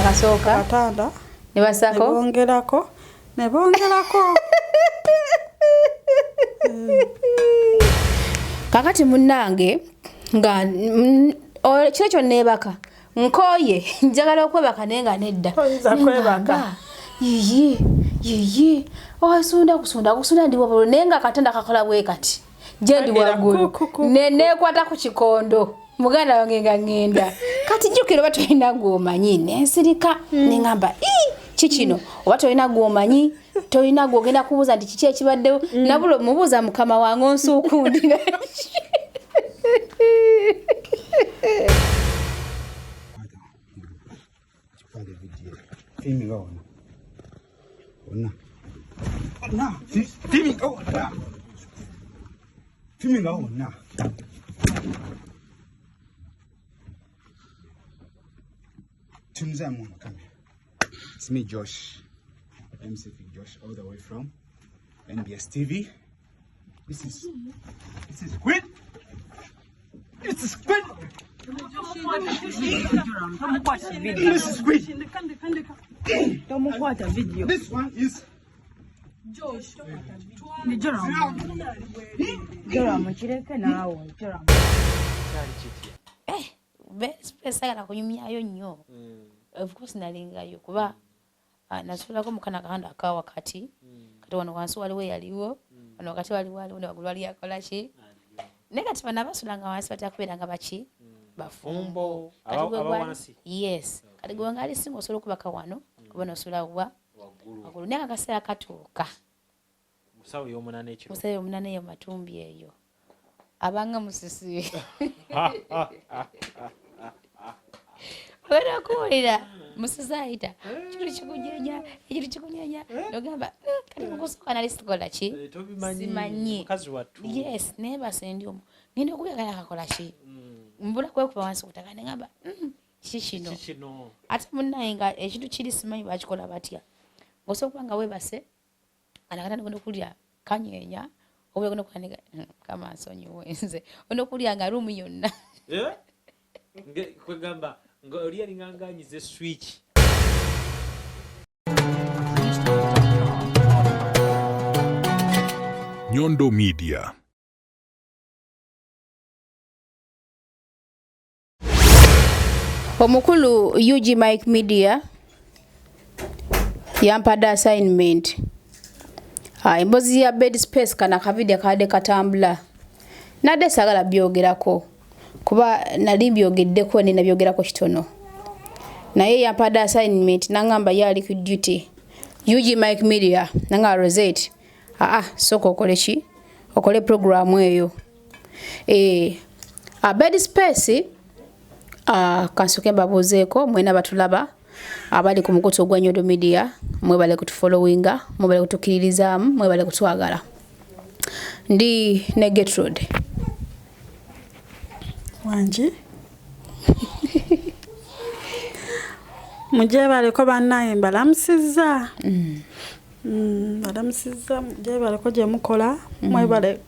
akasooka atanda ne basako ne bongerako kakati munnange nga kino kyonna ebaka nkoye njagala okwebaka naye nga nedda yiyi kusunda ndi wabulu naye nga akatanda kakola bwe kati gye ndi waggulu nekwata ku kikondo muganda wange nga ngenda kati jjukira oba tolina gwomanyi nensirika neŋŋamba kikino oba tolina gwomanyi tolina gwogenda kubuuza nti kiki ekibaddewo nabula mubuuza mukama wange onsuukundira It's me, Josh. MC Josh, all the way from NBS TV. This is Squid. This is Squid. This is Squid. This one is Josh. Sagala kunyumyayo nnyo. Of course nalingayo kuba nasulako mukana kahanda akawa kati kati wano wansi waliwo yaliwo wano wakati waliwo ne waggulu wali yakola ki ne kati bana basulanga wansi batakubeeranga baki bafumbo yes kati gwe ngali singa osobola okubaka wano kuba nosula wa waggulu naye akaseera katuuka musawo y'omunana ekiro musawo y'omunana eyo matumbi eyo abanga musisi Wena kuwulira musizayita ekiro kikunyenya nogamba kati mukusooka nali sikola ki simanyi yes naye basendi omwo ngenda okuyagala akakola ki mbula kwekuba wansi kutaka nengamba kiki kino ate munnaye nga ekintu kiri simanyi bakikola batya osobola okuba nga weebase anakata nigenda okulya kanyenya oba ogenda okulanega kama nsonyiwe nze ogenda okulya nga ruumu yonna kwegamba Ngoria ninganganyize switch. Nyondo Media. Omukulu UG Mike Media yampada assignment. Embozi ya bed space kana kavideo kade katambula. Nade sagala byogerako. Kuba nali byogeddeko ne nabyogerako kitono. Naye yampada assignment nangamba yali ku duty. UG Mike Media nanga Rozet. Soko okole ki? Okole program eyo. A bed space kansoke mbabuuzeeko mwena batulaba abali ku mukutu ogwa Nyondo Media mwebale kutufollowinga mwebale kutukiririzaamu mwebale kutwagala ndi ne Gertrude wanji mujebale ko bannaye mbalamusiza balamusiza mujebale ko gye mukola mwebale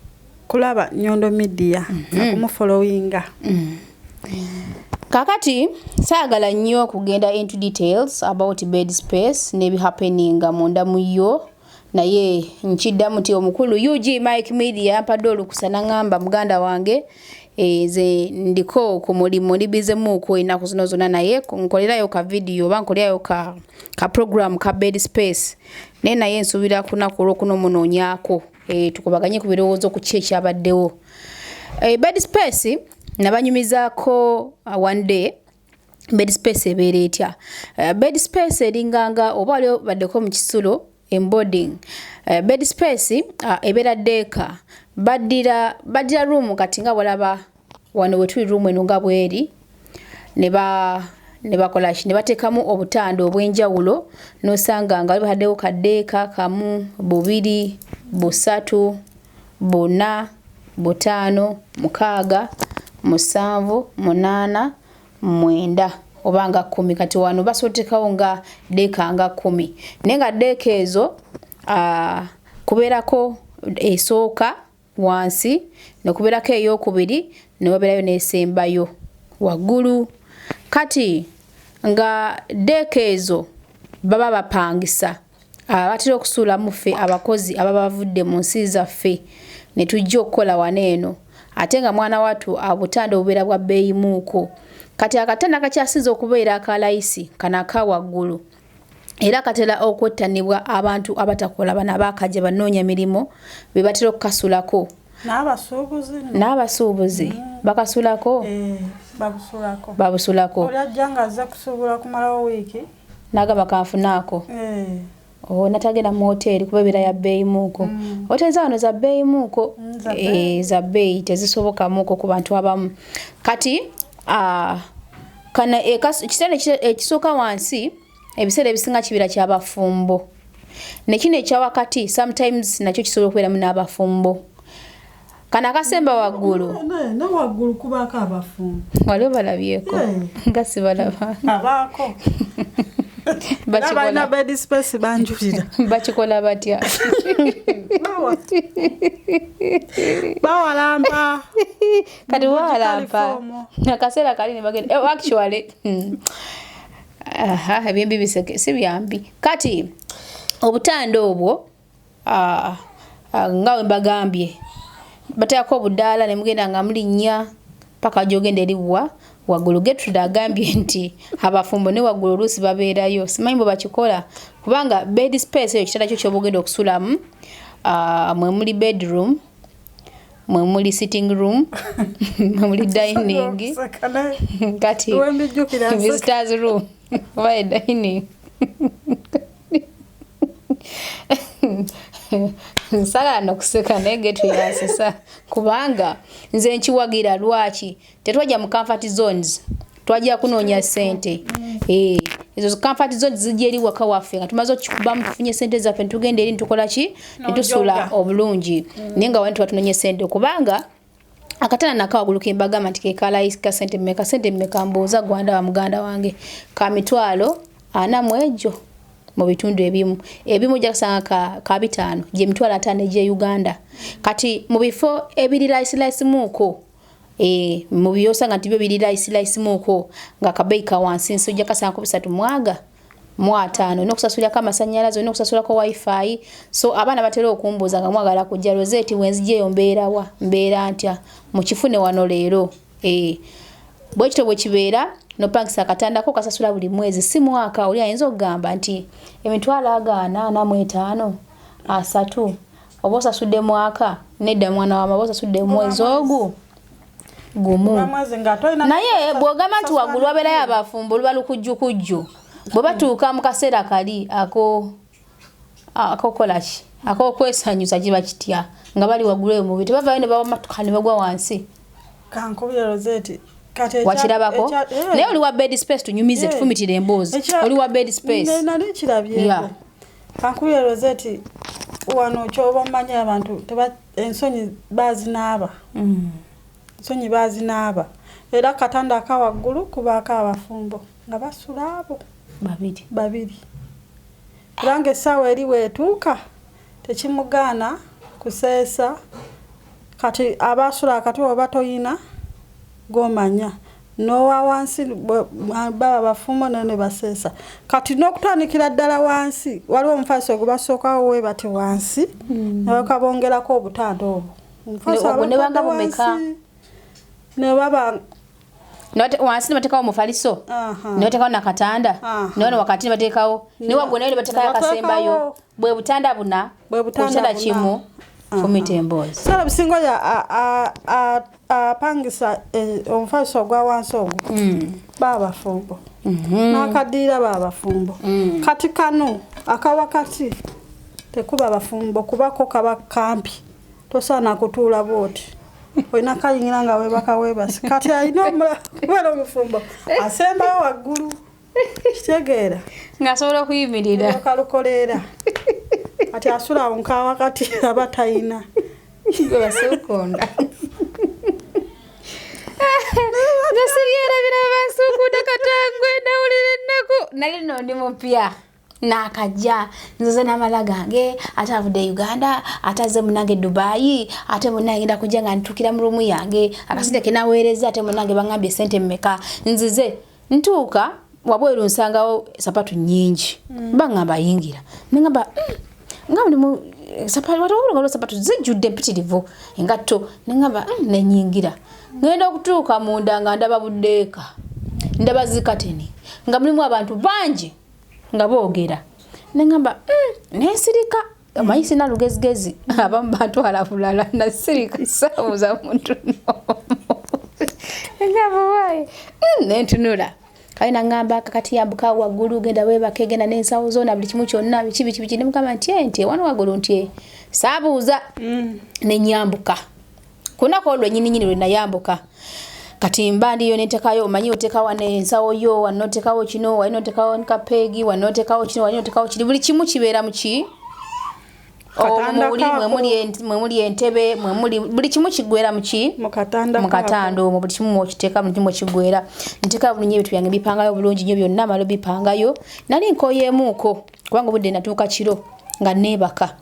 kulaba Nyondo Media nakumufollowinga Kakati saagala nnyo kugenda into details about bed space nebi happening munda muyo naye nchiddamu ti omukulu UG Mike Media yampadde olukusana ngamba muganda wange ze ndiko ku mulimu libizemu ko inaku zino zona naye nkolerayo ka video bankolerayo ka program ka bed space ne naye nsubira kunaku kuno munonyako tukubaganye ku birowoozo ku chechi abaddewo bed space nabanyumizaako one day bed space ebeera etya bed space eringanga oba ali baddeko mu kisulo emboding bed space ebeera ddeeka baddira room kati nga walaba wano wetuli room eno nga bweri ne bakola ki ne bateekamu obutanda obw'enjawulo n'osanga nga baddewo kaddeeka kamu bubiri busatu buna butaano mukaaga musanvu munana mwenda obanga 10 kati wano basotekawo nga deka nga 10 nenga deka ezo kuberako esooka wansi ne kuberako eyokubiri ne waberayo nesembayo waggulu kati nga dekezo baba bapangisa abatira okusula mufe abakozi ababa bavudde mu nsi zaffe ne tujja okukola waneeno ate nga mwana watu abutanda obubeera bwa bbeeyi muuko kati akatanda kakyasinza okubeera akalayisi kanaka waggulu era katera okwettanibwa abantu abatakola bana bakajja banoonya mirimo be batera okukasulako n'abasuubuzi bakasulako babusulako olyajjanga azza kusuubula kumalawo wiiki nagamba kanfunaako natagenda mu hoteri kuba ebeera ya bbeeyi muuko hoteri zano za bbeeyi muuko za bbeeyi tezisoboka muuko ku bantu abamu kati kana ekisera ekisooka wansi ebiseera ebisinga kibira ky'abafumbo nekino ekyawakati sometimes nakyo kisobola okubeeramu n'abafumbo kana akasemba waggulu waggulu kubaako abafumbo waliwo balabyeko nga sibalaba abaako balina bed space banjulira bakikola batya bawalampa kati bawalampa akaseera kali ne bagenda actually ebyembi biseke si byambi kati obutanda obwo nga we mbagambye bateekako obudaala ne mugenda nga mulinnya paka gyogenda eriwa waggulu Gertrude agambye nti abafumbo ne waggulu oluusi babeerayo simanyi bwe bakikola kubanga bed space eyo kitanda kyo ky'obugenda okusulamu mwe muli bedroom mwe muli sitting room mwe muli dining kati visitors room oba dining nsagala nokuseka naye Gertrude yasesa kubanga nze nkiwagira lwaki tetwajja mu comfort zones twajja kunoonya ssente ezo comfort zones zijja eri waka waffe nga tumaze okikubamu tufunye ssente zaffe netugenda eri nitukola ki netusula obulungi naye nga wani tuba tunonye ssente kubanga akatana nakawagulu kembagamba nti kekalayisika ssente mmeka mbooza gwanda wa muganda wange ka mitwalo 40 mu bitundu ebimu jakasanga ka 5 gye mitwalo 5 gye Uganda kati mu bifo ebiri laisi muuko mu byosanga nti byo biri laisi muuko nga kabeika wansi nsi jakasanga ku 3 mwaga mu 5 nokusasulira kama sanyalazo nokusasula ko wifi so abana batera okumbuza nga mwagala kujja Rozet wenzije yombeera wa mbeera ntya mu kifune wano leero bwekito bwe kibeera nopangisa akatanda ko kasasula buli mwezi si mwaka oli ayinza okugamba nti emitwalo agaana 45 3 obosasudde mwaka nedda mwana wa mabosasudde mwezi ogu gumu naye bwogamba nti waggulu wabeerayo abafumbo luba lukujjukujju bwe batuuka mu kaseera kali akokolaki akokwesanyusa kiba kitya nga bali waggulu eyo mubi tebavaayo ne bawamatuka ne bagwa wansi kankubira Rozet wakirabako naye oli wa bed space tunyumize tufumitire emboozi oli wa bed space nali kirabyeko kankubira Rozet wano kyoba mmanyi abantu ensonyi bazinaaba ensonyi bazinaaba era katanda akawaggulu kubaako abafumbo nga basula abo babiri kurange essaawa eri weetuuka tekimugaana kuseesa kati abasula akati oba toyina gomanya nowa wansi baba bafumbo ne baseesa kati n'okutandikira ddala wansi waliwo omufaliso gubasookawo we bati wansi ne bakabongerako obutanda obwo omufaliso ne banga bumeka ne baba wansi ne batekawo omufaliso ne batekawo nakatanda ne wakati ne batekawo ne waggulu ne batekayo akasembayo bwe butanda buna bwe butanda kimu fumita emboozi sala bisingo ya apangisa omufaliso gwa wansi ogwo babafumbo n'akaddiira babafumbo kati kano akawakati tekuba abafumbo kubako kaba kampi tosaana kutuula bwoti olina kayingira nga webaka webasi kati alina omulawera omufumbo asembayo waggulu kitegeera ng'asobola okuyimirira kalukoleera ati asula awo nkawakati aba tayina basekonda nasiriera birabasukuda katangwe nawulira ennaku nali nno ndi mupya nakajja nzoze n'amala gange ate avudde Uganda ate azze munange Dubai ate munange ngenda kujja nga ntukira mu rumu yange akasente kenaweereza ate munange bangambye sente mmeka nzize ntuuka wabweru nsangawo sapatu nyingi bangamba yingira nengamba ngamba mu sapatu watobulunga sapatu zijjudde mpitirivu engatto nengamba nenyingira ngenda okutuuka munda nga ndaba buddeeka ndaba zikateni nga mulimu abantu bangi nga boogera nengamba nensirika amayisi na lugezigezi abamu bantu alafulala nasirika sabuza muntu ngamba wae nentunula kaina ngamba kakati yambuka waggulu genda webaka genda n'ensawo zona buli kimu kyonna biki ne mukama nti wano waggulu nti sabuuza nenyambuka kunako olwo nyini lwe nayambuka kati mbandi yo netekayo omanyi otekawa n'ensawo yo wanotekawo kino wanotekawo nkapegi wanotekawo kino wanotekawo kiri buli kimu kibeera muki mwemuli entebe mwemuli buli kimu kigwera muki mukatando mu buli kimu okiteka buli kimu kigwera nteka buli nyebitu byange bipangayo bulungi nyo byonna malo bipangayo nali nkoyemuko kubanga obudde natuuka kiro nga nebaka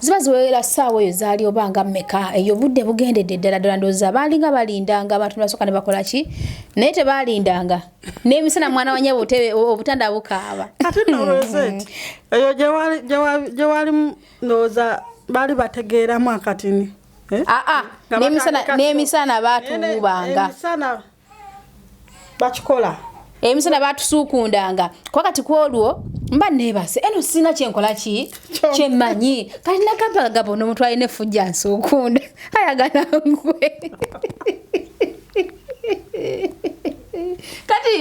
ziba ziwera ssaawa eyo zaali obanga mmeka eyo budde bugendedde ddala ndowooza baalinga balindanga abantu basooka ne bakola ki naye tebaalindanga n'emisana mwana wa nnyabo obutanda bukaaba ate Rozet eyo gye wali ndowooza baali bategeeramu akatini n'emisana baatuwubanga bakikola emisana batusuukundanga kwakati kwolwo mba nebase eno sina kyenkola ki kyemmanyi kati nagamba gabo n'omuntu alina effujja nsuukunda ayagala ngwe kati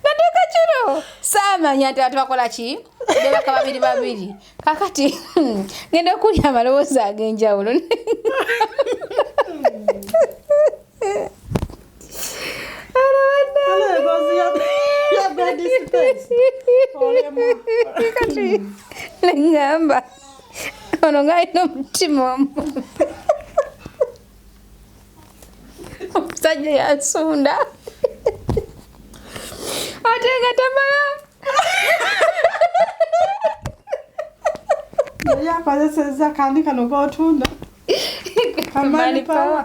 natuuka kiro saamanya nti abantu bakola ki bebaka babiri kakati ngenda okulya amalowoozi ag'enjawulo kati nengamba ono ng'alina omutima omusajja yansunda ate nga tamala yakozesezza kandi kano k'otunda kamani pawa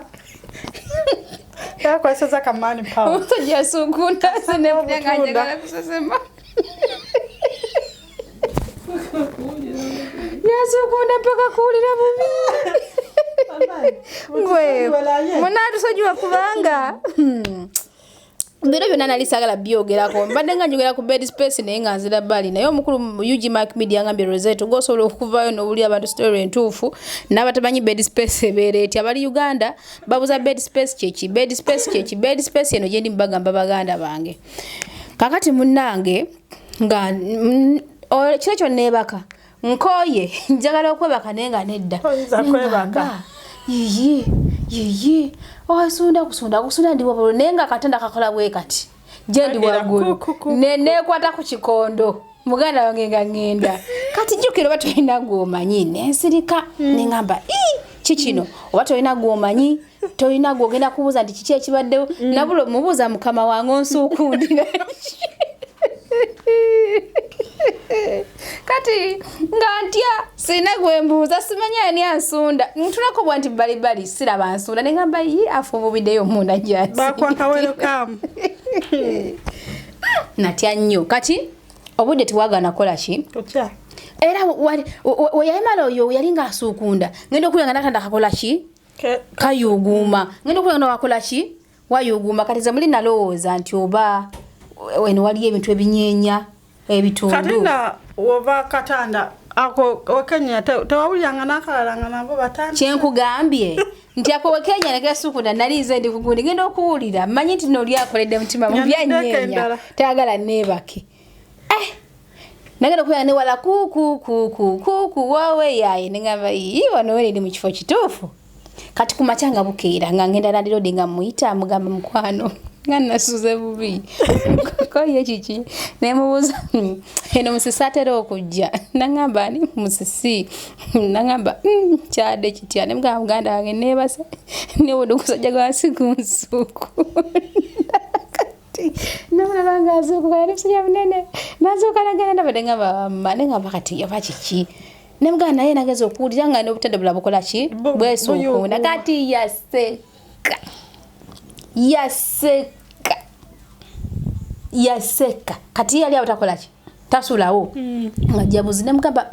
yakozesezza kamani pawa omusajja yasuukunda sinepulya nga njagala kusesema yasuukunda mpaka kuwulira bubi gwe munatusojwa kubanga biro byonna nali saagala byogerako mbadde nga njogera ku bed space naye nga nzira bbali naye omukulu UG Media ngambye Rozet ng'osobola okuvayo n'owulira abantu story entuufu n'abatamanyi bed space ebeera etya abali Uganda babuza bed space kyeki bed space eno gye ndi mbagamba baganda bange kakati munnange nga kiro kyonna ebaka nkoye njagala okwebaka naye nga nedda yiyi kusunda ndi wabulu naye nga akatanda kakola bwe kati gye ndi waggulu nekwata ku kikondo muganda wange nga ngenda kati jjukira oba tolina gwomanyi nensirika nengamba kikino oba tolina gwomanyi tolina gwogenda kubuuza nti kiki ekibaddewo nabula mubuuza mukama wange onsuukundira kati nga ntya sina gwembuuza simanya ani ansunda ntunako bwa nti bali siraba nsunda nengamba afububiddeyo munda gyasi bakwakawelekamu natya nnyo kati obudde tiwagana kola ki era weyayimala oyo yali nga asuukunda ngenda okulya nga nakanda kakola ki kayuguuma ngenda okulya nga wakola ki wayuguuma kati ze muli nalowooza nti oba weno waliyo ebintu ebinyeenya ebitundu kati nga wova katanda ako okenya tewawulyanga nakalala nabo batanda kyenkugambye nti ako wekenya nekesukunda nalize ndi kugundi ngenda okuwulira mmanyi nti noli akoledde mutima mu byanyeenya tayagala neebake nagenda okuyaa ne wala kuku wowe yaye nengamba wano wene mu kifo kituufu kati kumakya nga bukeera nga ngenda landilodi nga muyita mugamba mukwano nga nasuze bubi koye kiki nemubuuza eno musisi atera okujja nangamba ani musisi nangamba kyadde kitya nemugamba muganda wange neebase newodde okusajja gwansi kunsuuku namulabanga azuukuka yali musajja munene nazuuka nagenda ndabadde ngamba nengamba kati yava kiki nemugamba naye nageza okuwulira nga n'obutende bula bukola ki bwesuukunda kati yaseka kati yali abatakola ki tasulawo ngajabuzi ne mugamba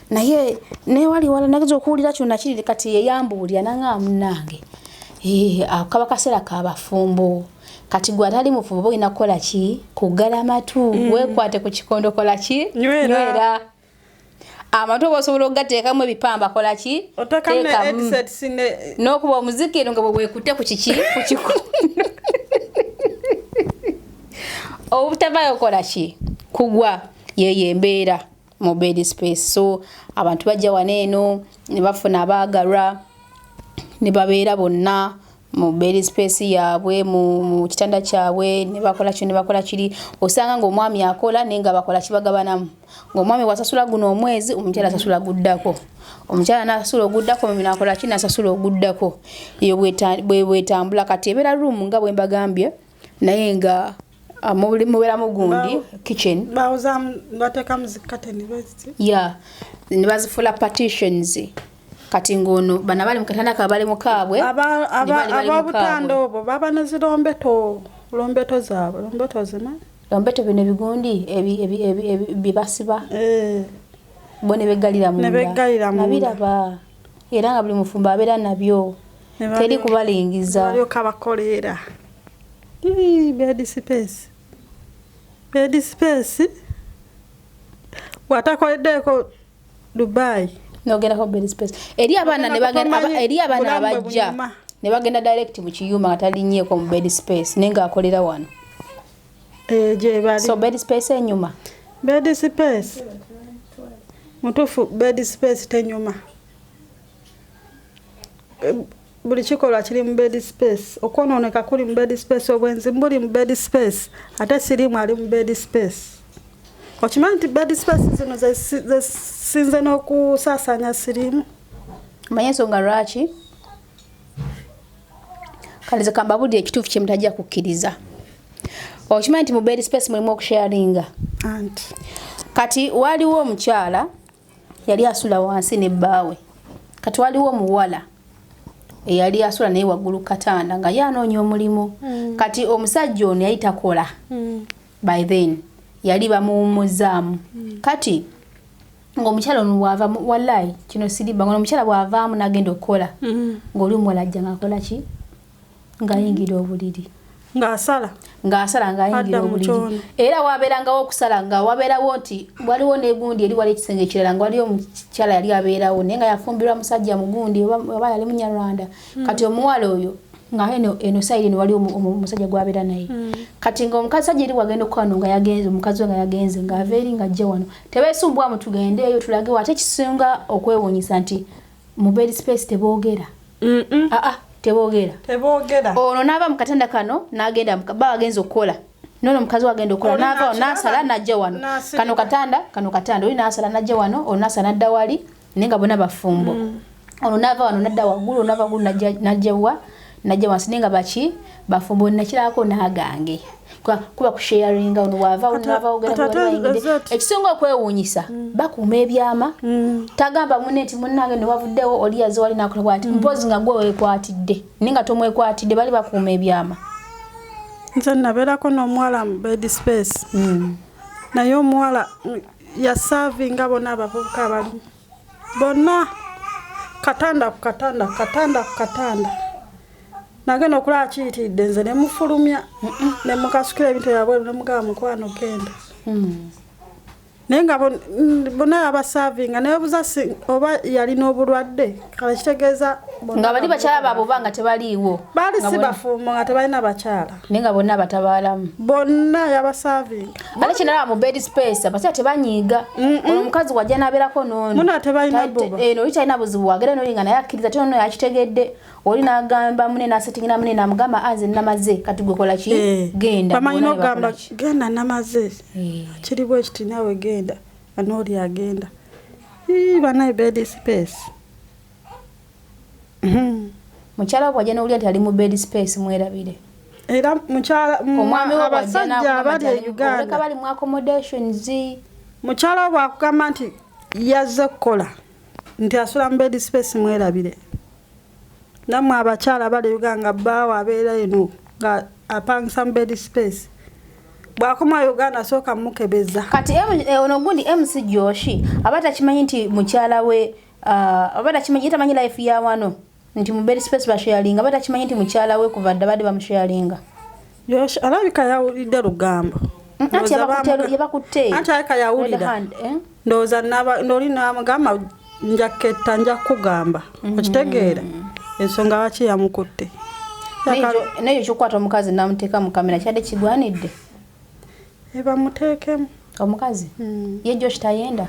naye ne wali wala nagezo okuwulira kyonna kiri kati yeyambuulira nanga munange akaba kasera kabafumbo kati gwe atali mufumbo boyina kukola ki kugala matu wekwate ku kikondo kola ki nywera amatu bosobola okugateekamu ebipamba kola ki n'okuba omuziki nga bwekutte ku kiki ku kikondo obutavayo kola ki kugwa yeye embeera mu bed space. So abantu bajja waneeno ne bafuna abaagalwa ne babeera bonna mu bed space yaabwe mu kitanda kyabwe ne bakola kiri osanga ng'omwami akola nenga bakola kibagabanamu ng'omwami wasasula guno omwezi omukyala asasula guddako omukyala n'asasula oguddako omwami n'akola ki n'asasula oguddako eyo bwetambula kati ebeera room nga bwe mbagambye naye nga muberamu gundi kitchen bateka muzikateni bwezi ne bazifula partitions kati ngono bana bali mukatanda kabali mukabwe ababutando obo baba nezirombeto zaabwe lombeto bino bigundi bibasiba bone begalira mu nabiraba era nga buli mufumba abeera nabyo teri kubalingiza bali kabakolera bed space watakoleddeko Dubai nogenda ko bed space eri abana abajja ne bagenda direct mu kiyuma atalinyeko mu bed space nenga akolera wano je bali so bed space enyuma bed space mutufu bed space tenyuma buli kikola kiri mu bed space okwononeka kuli mu bed space obwenzi mbuli mu bed space ate sirimu ali mu bed space okimanyi bed space zino sinze n'okusasanya sirimu manye ensonga lwaki kaliza kambabudde ekituufu kye mutajja kukkiriza okimanyi nti mu bed space mulimu okusharinga kati waliwo omukyala yali asula wansi n'ebbaawe kati waliwo omuwala eyali asula naye waggulu katanda nga yanoonya omulimu kati omusajja ono yali takola by then yali bamuwummuzaamu kati ng'omukyala ono bw'ava wallahi kino siriba ng'omukyala bw'avaamu n'agenda okukola ng'oli omuwala ajja ng'akola ki ng'ayingira obuliri ng'asala ng'ayingira obuliri era waabeerangawo okusala nga wabeerawo nti waliwo n'egundi eri wali ekisenge ekirala nga waliwo omukyala yali abeerawo naye nga yafumbirwa musajja mugundi oba yali munyarwanda kati omuwala oyo nga eno sayidi eno waliwo omusajja gwabeera naye kati ng'omukazi sajja eri wagenda okukwano nga yagenze omukazi we nga yagenze ng'ava eri ng'ajja wano tebeesumbwamu tugendeeyo tulagewo ate kisinga okwewuunyisa nti mu bed space teboogera teboogera ono n'ava mu katanda kano n'agenda baba agenza okukola nono omukazi wagenda okukola n'ava n'asala n'ajja wano kano katanda oli n'asala n'ajja wano ono n'asala n'adda wali naye nga bonna bafumbo ono n'ava wano n'adda waggulu ono n'ava waggulu n'ajja wansi naye nga baki bafumbo nakirako n'agange kuba kusharinga ono wava ekisinga okwewuunyisa bakuuma ebyama tagamba munne nti munnange ne wavuddewo oli yaze wali nakola bwati mpozi nga gwe weekwatidde naye nga tomwekwatidde bali bakuuma ebyama nze nabeerako n'omuwala mu bed space naye omuwala yasavinga bonna abavubuka abalimu bonna katanda ku katanda nagenda okulaba kiyitiridde nze ne mufulumya ne mukasukira ebintu yabweru ne mugaba mukwano genda naye nga bonna yabasavinga naye obuza oba yalina obulwadde kale kitegeeza nga bali bakyala baabo banga tebaliiwo baali si bafumbo nga tebalina bakyala naye nga bonna batabaalamu bonna yabasavinga ate kinalaba mu bed space abakyala tebanyiiga ono omukazi wajja n'abeerako n'ono muna tebalina boba oli talina buzibu wagera n'oli nga naye akkiriza te ono yakitegedde oli n'agamba mune n'asetingina mune n'amugamba anze namaze kati gwe kola ki genda bamanyi n'ogamba genda namaze kiri bwe kiti nawe genda anooli agenda banaye bed space mukyala wajja n'owulira nti ali mu bed space mwerabire era mukyala omwami we abasajja abali e Uganda bali mu accommodations mukyala we akugamba nti yazze kukola nti asula mu bed space mwerabire namwe abakyala bali Uganda bbaawo abeera eno nga apangisa mu bed space bwakoma Uganda soka mukebeza kati ono gundi MC Joshi abata kimanyi nti mukyala we abata kimanyi tamanyi life ya wano nti mu bed space ba sharing abata kimanyi nti mukyala we kuva dabadi ba sharinga Joshi alabika yawulidde Lugamba anti yabakutte anti alabika yawulira ndoza noli namugamba njaketta nja kugamba okitegeera ensonga waki yamukutte nayo kyokwata omukazi namuteeka mu kamera kyadde kigwanidde eba muteekemu omukazi ye Josh tayenda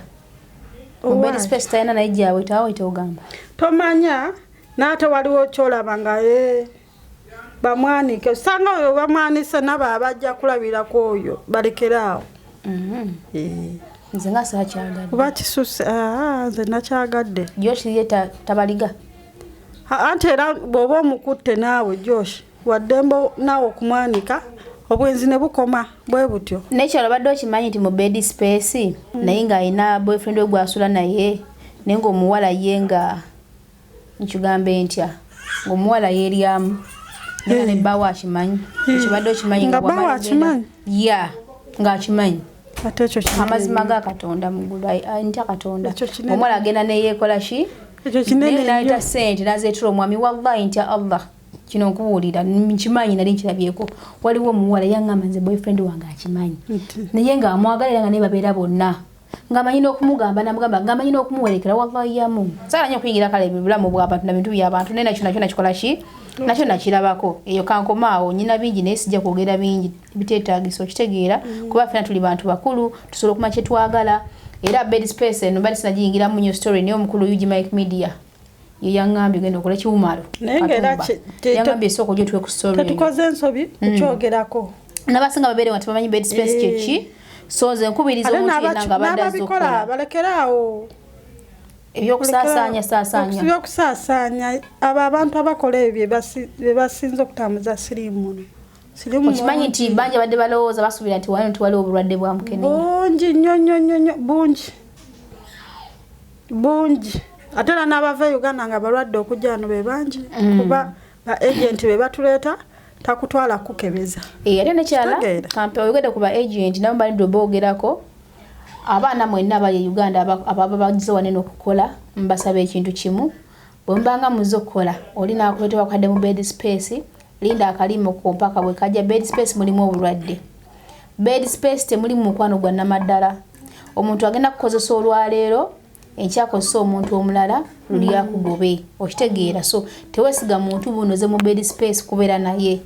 bed space tayenda naye gyawe tawayita ogamba tomanya naate waliwo kyolaba nga bamwanike osanga oyo bamwanise naba abajja kulabirako oyo balekeraawo nze nga saakyagadde oba kisuse nze nakyagadde Josh ye tabaliga anti era bw'oba omukutte naawe Josh waddembo naawe okumwanika obwenzi ne bukoma bwe butyo nekyalo badde okimanyi nti mu bed space naye ng'alina boyfriend we gwasula naye naye ng'omuwala ye nga nkigambe ntya ng'omuwala yeeryamu naye ne bbawo akimanyi ekibadde okimanyi nga bbawo akimanyi ya ng'akimanyi ate ekyo amazima ga Katonda mugulu ntya Katonda omuwala agenda neyeekola ki ekyo kinene n'ayita ssente n'azeetula omwami wallahi ntya Allah kino nkubuulira nkimanyi nali nkirabyeko waliwo omuwala yaŋŋamba nze boyfriend wange akimanyi naye ng'amwagalira nga naye babeera bonna ng'amanyi n'okumugamba namugamba ng'amanyi n'okumuwerekera wallahi yamu saala nnyo okuyingira kale ebibulamu bw'abantu na bintu by'abantu naye nakyo nakikola ki nakyo nakirabako eyo kankomaawo nyina bingi naye sijja kwogera bingi biteetaagisa okitegeera kuba ffena tuli bantu bakulu tusobola okumanya kye twagala era bed space eno bali sinagiyingiramu nnyo story naye omukulu Mike Media yangambye genda okola kiwumalo yangambye esooka ogye tuwe ku story tetukoze ensobi ekyogerako n'abasinga babeere nga tebamanyi bed space kyeki so nze nkubiriza omuntu yenna nga badde azokkola balekeraawo ebyokusaasaanya abo abantu abakola ebyo bye basinze okutambuza siriimu muno okimanyi nti bangi abadde balowooza basuubira nti wano tiwaliwo obulwadde bwa mukenenya bungi nnyo bungi ate era n'abava Uganda nga balwadde okujja wano be bangi kuba ba agent be batuleeta takutwala kukebeza ate nekyala kampe oyogedde ku ba agent nabo balidde oboogerako abaana mwenna abali Uganda ababa bagize wanene okukola mbasaba ekintu kimu bwe mbanga muze okukola oli naakuleetebwa kadde mu bed space linda akalimo ku mpaka bwe kajja bed space mulimu obulwadde bed space temulimu mukwano gwa namaddala omuntu agenda kukozesa olwaleero enkyakozesa omuntu omulala luli akugobe okitegeera so teweesiga muntu bunoze mu bed space kubeera naye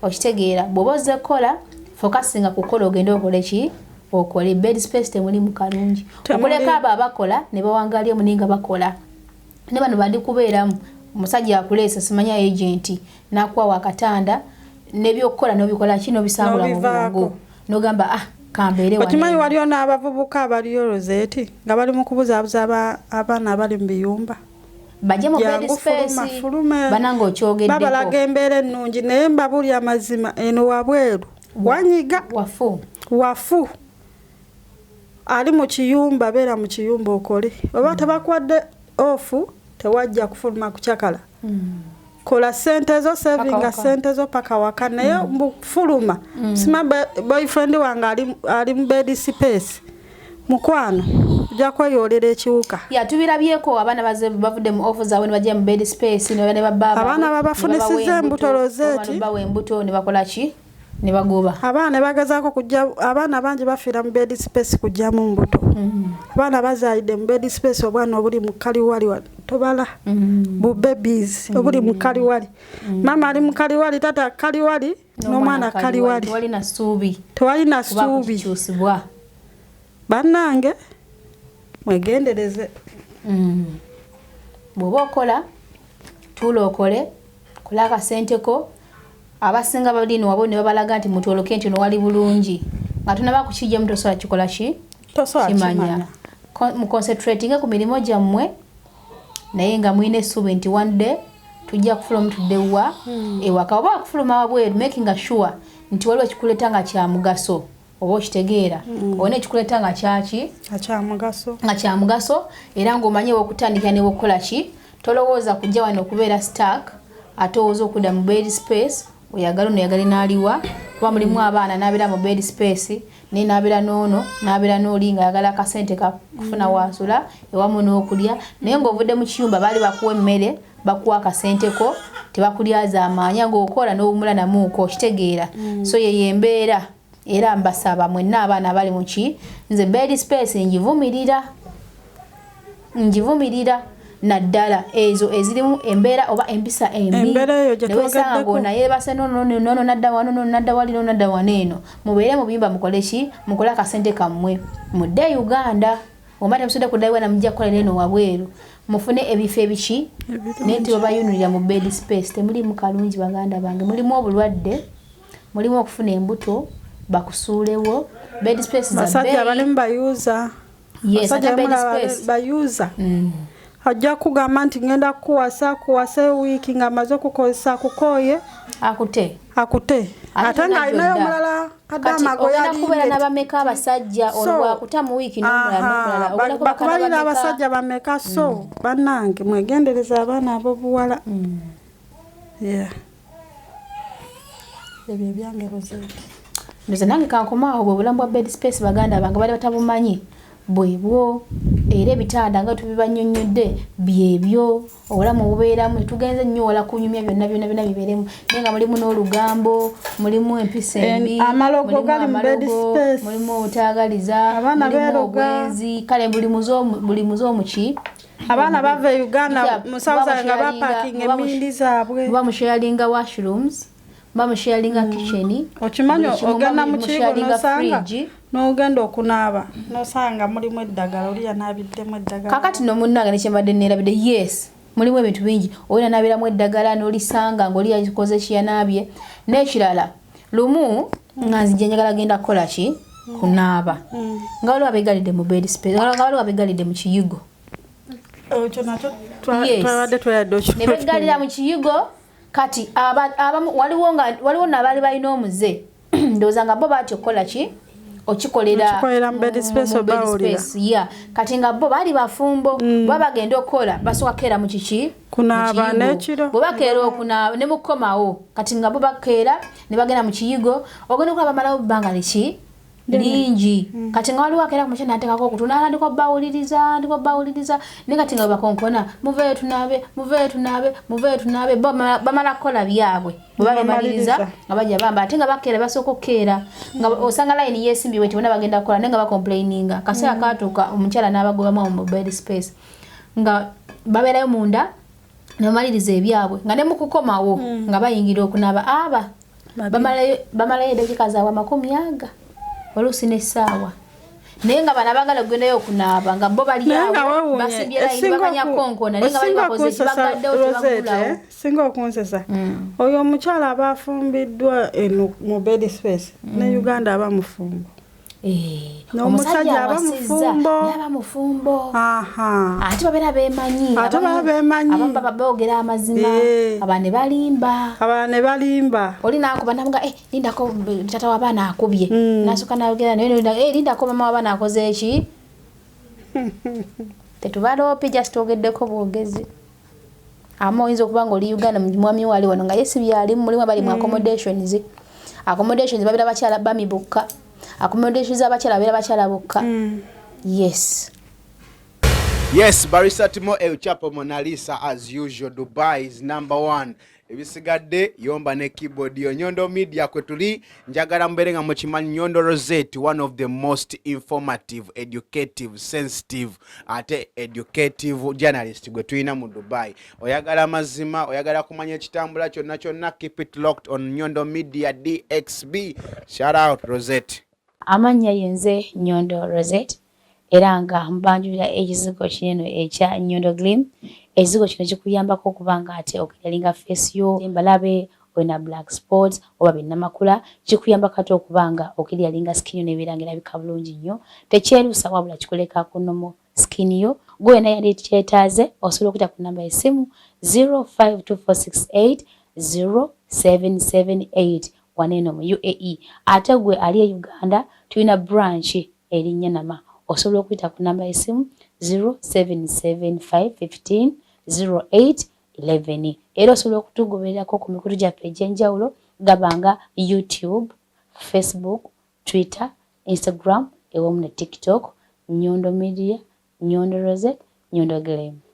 okitegeera bw'oba ozze kukola focusinga kukola ogende okole ki okole bed space temulimu kalungi okuleka abo abakola ne bawangalya muninga bakola ne bano bandi kubeeramu omusajja akuleesa simanya agent n'akuwa akatanda n'ebyokukola n'obikola kino bisangula mu bwongo n'ogamba kambeere wano okimanyi waliyo n'abavubuka abaliyo Rozet nga bali mu kubuzaabuza abaana abali mu biyumba bajje mu bed space bananga okyogeddeko babalaga embeera ennungi naye mbabuli amazima eno wabweru wanyiga wafu ali mu kiyumba beera mu kiyumba okole oba tabakwadde ofu tewajja kufuluma kukyakala kola sente zo savinga sente zo paka waka naye mbufuluma sima boyfriend wange ali mu bed space mukwano ojja kweyolera ekiwuka tubirabyeko abaana bavudde mu ofu zaabwe ne bajja mu bed space ne bababa abaana babafunisiza embuto Rozet bawa embuto ne bakola ki ne bagoba abaana bagezaako kujja abaana bangi bafiira mu bed space kujjamu mbuto abaana bazaalidde mu bed space obwana obuli mu kaliwali tobala bu babies obuli mu kaliwali mama ali mu kaliwali tata kaliwali n'omwana kaliwali tewali na ssuubi bannange mwegendereze bw'oba okola tuula okole kola akasenteko abasinga balino wabo ne babalaga nti mutoloke nti wali bulungi nga tunaba kukijja mutosola kikola ki kimanya mu concentrating ku mirimu gyammwe naye nga mwine essuubi nti one day tujja kufuluma tudde wa ewaka oba kufuluma wabweru making sure nti waliwo ekikuleeta nga kya mugaso oba okitegeera olina ekikuleeta nga kyaki nga kya mugaso era ng'omanyi okutandikira ne wokukola ki tolowooza kujja wano okubeera stark ate owooza okudda mu bed space oyagala n'aliwa kuba mulimu abaana n'abeera mu bed space ne n'abeera n'ono n'abeera n'olinga ayagala akasente kafuna waasula ewamu n'okulya naye ng'ovudde mu kiyumba baali bakuwa emmere bakuwa akasenteko tebakulyaza amaanya ng'okola n'owumula namuuko okitegeera so ye embeera era mbasaba mwenna abaana abali mu ki nze bed space ngivumirira naddala ezo ezirimu embeera oba empisa embi newesanga naye base nono nadda wano eno mubeere mu biyumba mukole ki mukole akasente kammwe mudde Uganda omata musudde kuddayo wana mujja kukolera eno wabweru mufune ebifo ebiki naye tebabayunulira mu bed space temuli mu kalungi baganda bange mulimu obulwadde mulimu okufuna embuto bakusuulewo bed space za basajja balimu bayuza basajja bed space bayuza ajja kugamba nti ngenda kuwasa wiiki nga amaze okukozesa kukoye akute ate nga alinayo omulala kadamago yakubeera n'abameka abasajja olwakuta mu wiiki n'omulala bakubalira abasajja bameka so bannange mwegendereza abaana ab'obuwala ebyo ebyange Rozet nze nange kankomaawo bwe bulamu bwa bed space baganda bange bali batabumanyi bwebwo era ebitanda nga tubibanyonyodde byebyo obulamu bubeeramu tugenze nnyo wala kunyumya byonna bibeeremu naye nga mulimu n'olugambo mulimu empisa embi amalogo gali mu bed space mulimu obutaagaliza mulimu obwenzi kale buli muze omuki abaana bava e Uganda musawuza nga bapakinga emindi zaabwe bamusharinga washrooms bamusharinga kitchen okimanyi ogenda mu kigo nosanga n'ogenda okunaaba nosanga mulimu eddagala oli yanaabiddemu eddagala kakati no munnange nekyembadde neerabidde yes mulimu ebintu bingi oli yanaabiramu eddagala n'olisanga ng'oli yakoze kiyanaabye n'ekirala lumu nga nzija njagala genda kukola ki kunaaba nga waliwo abeegalidde mu bed space nga waliwo abeegalidde mu kiyigo ekyo nakyo twabadde tweyadde okyo ne beegalira mu kiyigo kati waliwo n'abaali balina omuze ndowooza nga bo baatyo okukola ki okikolera mu bed space ya kati nga bo baali bafumbo bwe bagenda okukola basooka keera mu kiki kunaaba n'ekiro bwe bakeera okunaaba ne mukomawo kati nga bo bakeera ne bagenda mu kiyigo ogenda okulaba bamalawo bbanga liki lingi kati nga waliwo akeera ku mukyana nateekako okutuna ndiko bawuliriza naye kati nga bakonkona muveeyo tunaabe bamala kukola byabwe bwe babemaliriza nga bajja bamba ate nga bakeera basooka okukeera nga osanga layini yeesimbibwe tibona bagenda kukola naye nga bacomplaininga kaseera katuuka omukyala n'abagobamu mu bed space nga babeerayo munda ne bamaliriza ebyabwe nga ne mukukomawo nga bayingira okunaaba bamalayo eddakiika zaabwe 100 oluusi n'essaawa naye nga bana bagala okugendayo okunaaba nga bo bali awo basimbye layini bakanya konkona naye nga bali bakoze ekibagaddewo tebagulawo singa okunsesa oyo omukyala aba afumbiddwa mu bed space ne Uganda aba mufumbo omusajja aba mufumbo ate babeera beemanyi abamu baba boogera amazima abana ne balimba oli naakuba namuga lindako tata w'abaana akubye nasooka nayogera naye lindako mama w'abaana akoze eki tetubaloopi just ogeddeko bwogezi ama oyinza okuba nga oli Uganda mwami wali wano nga yesi byalimu mulimu abali mu accommodations babeera bakyala bami bokka accommodations abakyala beera bakyala bokka yes Barista Timo El Chapo Mona Lisa as usual. Dubai is #1 ebisigadde yomba ne keyboard yo Nyondo Media kwetuli njagala mbere nga mukimanyi Nyondo Rozet, one of the most informative, educative, sensitive ate educative journalist gwe tulina mu Dubai. Oyagala mazima, oyagala kumanya ekitambula kyonna keep it locked on Nyondo Media DXB. Shout out Rozet. Amanya yenze Nyondo Rozet era nga mbanjulira ekizigo kinene ekya Nyondo Glim. Ekizigo kino kikuyambako okubanga ate okiralinga face yo embalabe oyina black spots oba binnamakula, kikuyambako ate okubanga okiralinga skin yo nebeeranga erabika bulungi nnyo, tekyeruusa wabula kikuleka kunomo skin yo. Gwe na yali kyetaaze osobola okuyita ku namba y'essimu 0524680778 waneno mu UAE. Ate gwe ali e Uganda tulina branch erinnya Nama, osobola okuyita ku namba y'essimu 0775150811. Era osobola okutugobererako ku mikutu gyaffe egy'enjawulo gabanga YouTube, Facebook, Twitter, Instagram, ewamu ne TikTok, Nyondo Media, Nyondo Rozet, Nyondo Glam.